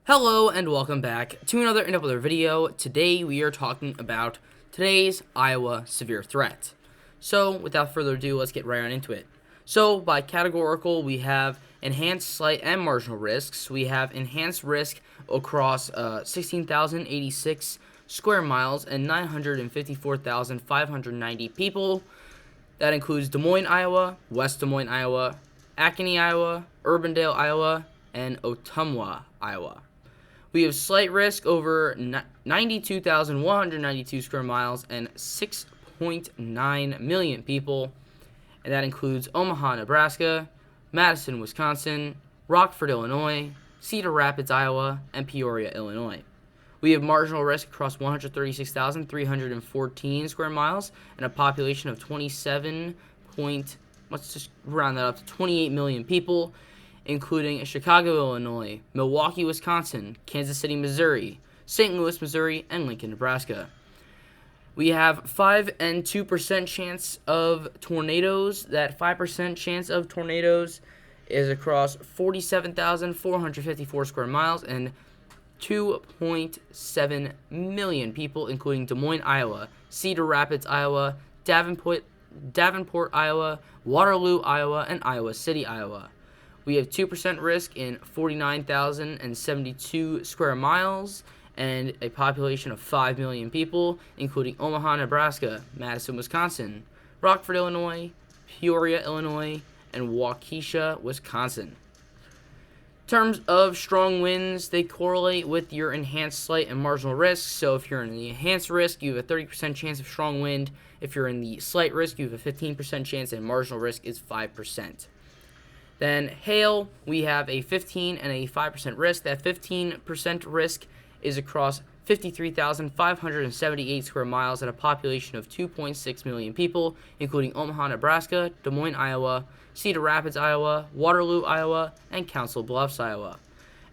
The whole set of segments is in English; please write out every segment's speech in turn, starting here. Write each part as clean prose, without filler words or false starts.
Hello and welcome back to another video. Today we are talking about today's Iowa severe threat. So without further ado, let's get right on into it. So by categorical, we have enhanced, slight, and marginal risks. We have enhanced risk across 16,086 square miles and 954,590 people. That includes Des Moines, Iowa, West Des Moines, Iowa, Acadie, Iowa, Urbandale, Iowa, and Ottumwa, Iowa. We have slight risk over 92,192 square miles and 6.9 million people, and that includes Omaha, Nebraska, Madison, Wisconsin, Rockford, Illinois, Cedar Rapids, Iowa, and Peoria, Illinois. We have marginal risk across 136,314 square miles and a population of 28 million people, including Chicago, Illinois, Milwaukee, Wisconsin, Kansas City, Missouri, St. Louis, Missouri, and Lincoln, Nebraska. We have 5 and 2% chance of tornadoes. That 5% chance of tornadoes is across 47,454 square miles and 2.7 million people, including Des Moines, Iowa, Cedar Rapids, Iowa, Davenport, Iowa, Waterloo, Iowa, and Iowa City, Iowa. We have 2% risk in 49,072 square miles and a population of 5 million people, including Omaha, Nebraska, Madison, Wisconsin, Rockford, Illinois, Peoria, Illinois, and Waukesha, Wisconsin. In terms of strong winds, they correlate with your enhanced, slight, and marginal risk. So if you're in the enhanced risk, you have a 30% chance of strong wind. If you're in the slight risk, you have a 15% chance, and marginal risk is 5%. Then hail, we have a 15 and a 5% risk. That 15% risk is across 53,578 square miles and a population of 2.6 million people, including Omaha, Nebraska, Des Moines, Iowa, Cedar Rapids, Iowa, Waterloo, Iowa, and Council Bluffs, Iowa.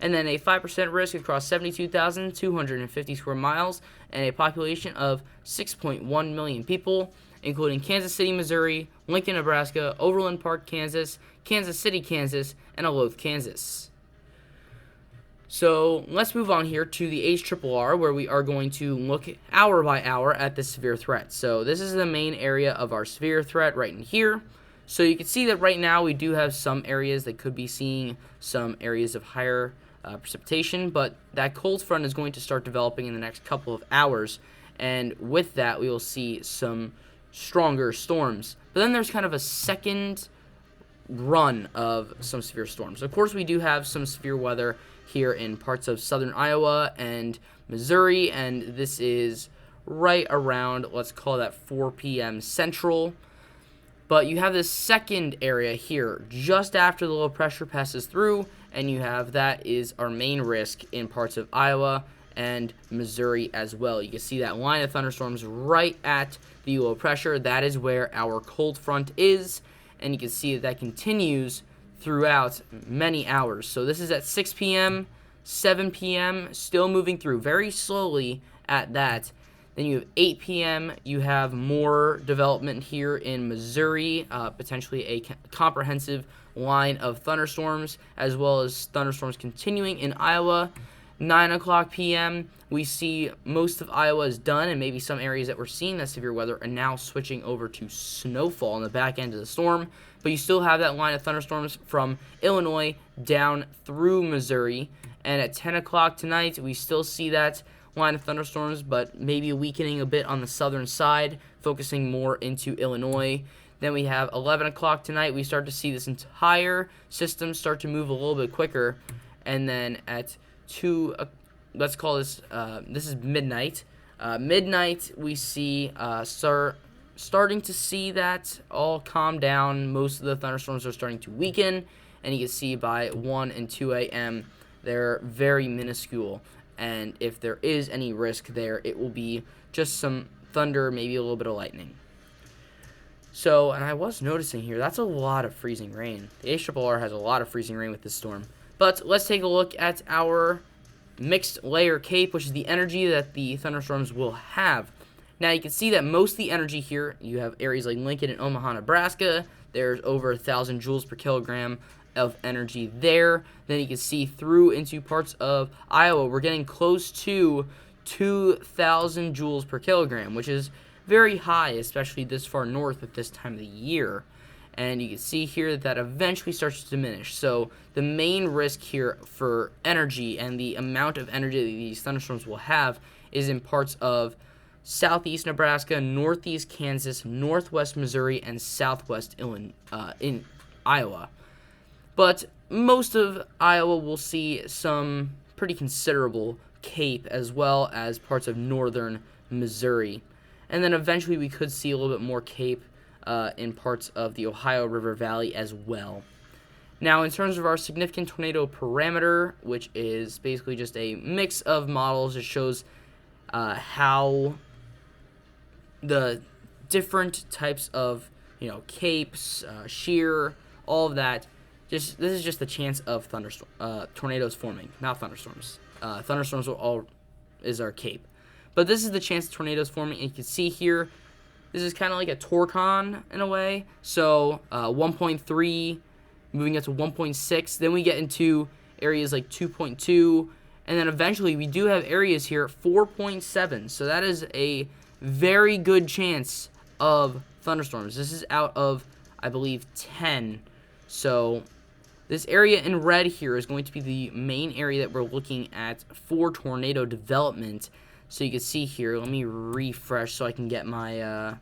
And then a 5% risk across 72,250 square miles and a population of 6.1 million people, including Kansas City, Missouri, Lincoln, Nebraska, Overland Park, Kansas, Kansas City, Kansas, and Olathe, Kansas. So let's move on here to the HRRR, where we are going to look hour by hour at the severe threat. So this is the main area of our severe threat right in here. So you can see that right now we do have some areas that could be seeing some areas of higher precipitation, but that cold front is going to start developing in the next couple of hours, and with that we will see some stronger storms. But then there's kind of a second run of some severe storms. Of course, we do have some severe weather here in parts of southern Iowa and Missouri, and this is right around, let's call that 4 p.m. Central. But you have this second area here just after the low pressure passes through, and you have that is our main risk in parts of Iowa and Missouri as well. You can see that line of thunderstorms right at the low pressure. That is where our cold front is, and you can see that continues throughout many hours. So this is at 6 p.m., 7 p.m., still moving through very slowly at that. Then you have 8 p.m., you have more development here in Missouri, potentially a comprehensive line of thunderstorms, as well as thunderstorms continuing in Iowa. 9 o'clock p.m., we see most of Iowa is done, and maybe some areas that we're seeing that severe weather are now switching over to snowfall in the back end of the storm. But you still have that line of thunderstorms from Illinois down through Missouri. And at 10 o'clock tonight, we still see that line of thunderstorms, but maybe weakening a bit on the southern side, focusing more into Illinois. Then we have 11 o'clock tonight, we start to see this entire system start to move a little bit quicker. And then at 2, let's call this, this is midnight. Midnight, we see starting to see that all calm down. Most of the thunderstorms are starting to weaken, and you can see by 1 and 2 a.m. they're very minuscule. And if there is any risk there, it will be just some thunder, maybe a little bit of lightning. So, and I was noticing here, that's a lot of freezing rain. The HRRR has a lot of freezing rain with this storm. But let's take a look at our mixed layer CAPE, which is the energy that the thunderstorms will have. Now you can see that most of the energy here, you have areas like Lincoln and Omaha, Nebraska, There's over 1,000 joules per kilogram of energy there. Then you can see through into parts of Iowa, we're getting close to 2,000 joules per kilogram, which is very high, especially this far north at this time of the year. And you can see here that eventually starts to diminish. So the main risk here for energy and the amount of energy that these thunderstorms will have is in parts of southeast Nebraska, northeast Kansas, northwest Missouri, and southwest Illinois, in Iowa. But most of Iowa will see some pretty considerable Cape, as well as parts of northern Missouri. And then eventually we could see a little bit more Cape in parts of the Ohio River Valley as well. Now, in terms of our significant tornado parameter, which is basically just a mix of models, it shows how the different types of, capes, shear, all of that. This is just the chance of tornadoes forming, not thunderstorms. Thunderstorms is our cape, but this is the chance of tornadoes forming. And you can see here, this is kind of like a torcon in a way. So 1.3, moving up to 1.6. Then we get into areas like 2.2, and then eventually we do have areas here 4.7. So that is a very good chance of thunderstorms. This is out of, I believe, 10. So this area in red here is going to be the main area that we're looking at for tornado development. So you can see here, let me refresh so I can get my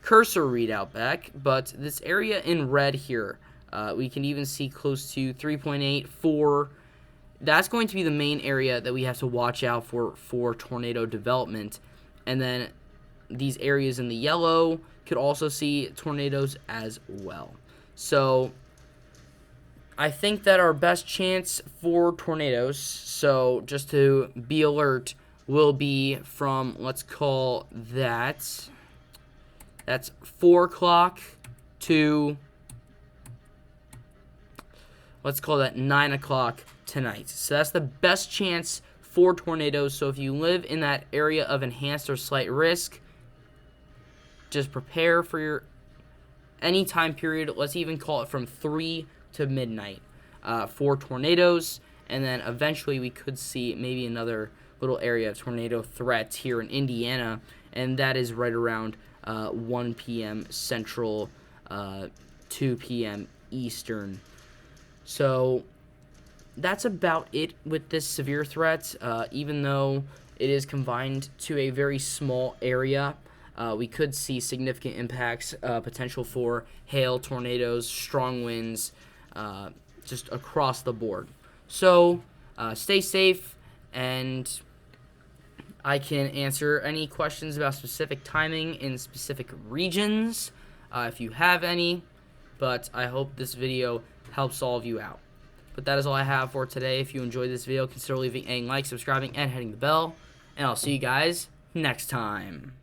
cursor readout back. But this area in red here, we can even see close to 3.8, 4. That's going to be the main area that we have to watch out for tornado development. And then these areas in the yellow could also see tornadoes as well. So I think that our best chance for tornadoes, so just to be alert, will be from, let's call that's 4 o'clock to, let's call that 9 o'clock tonight. So that's the best chance for tornadoes. So if you live in that area of enhanced or slight risk, just prepare for any time period. Let's even call it from 3 to midnight for tornadoes. And then eventually we could see maybe another little area of tornado threat here in Indiana, and that is right around 1 p.m. Central, 2 p.m. Eastern. So that's about it with this severe threat. Even though it is confined to a very small area, we could see significant impacts, potential for hail, tornadoes, strong winds, just across the board. So stay safe, and I can answer any questions about specific timing in specific regions if you have any, but I hope this video helps all of you out. But that is all I have for today. If you enjoyed this video, consider leaving a like, subscribing, and hitting the bell, and I'll see you guys next time.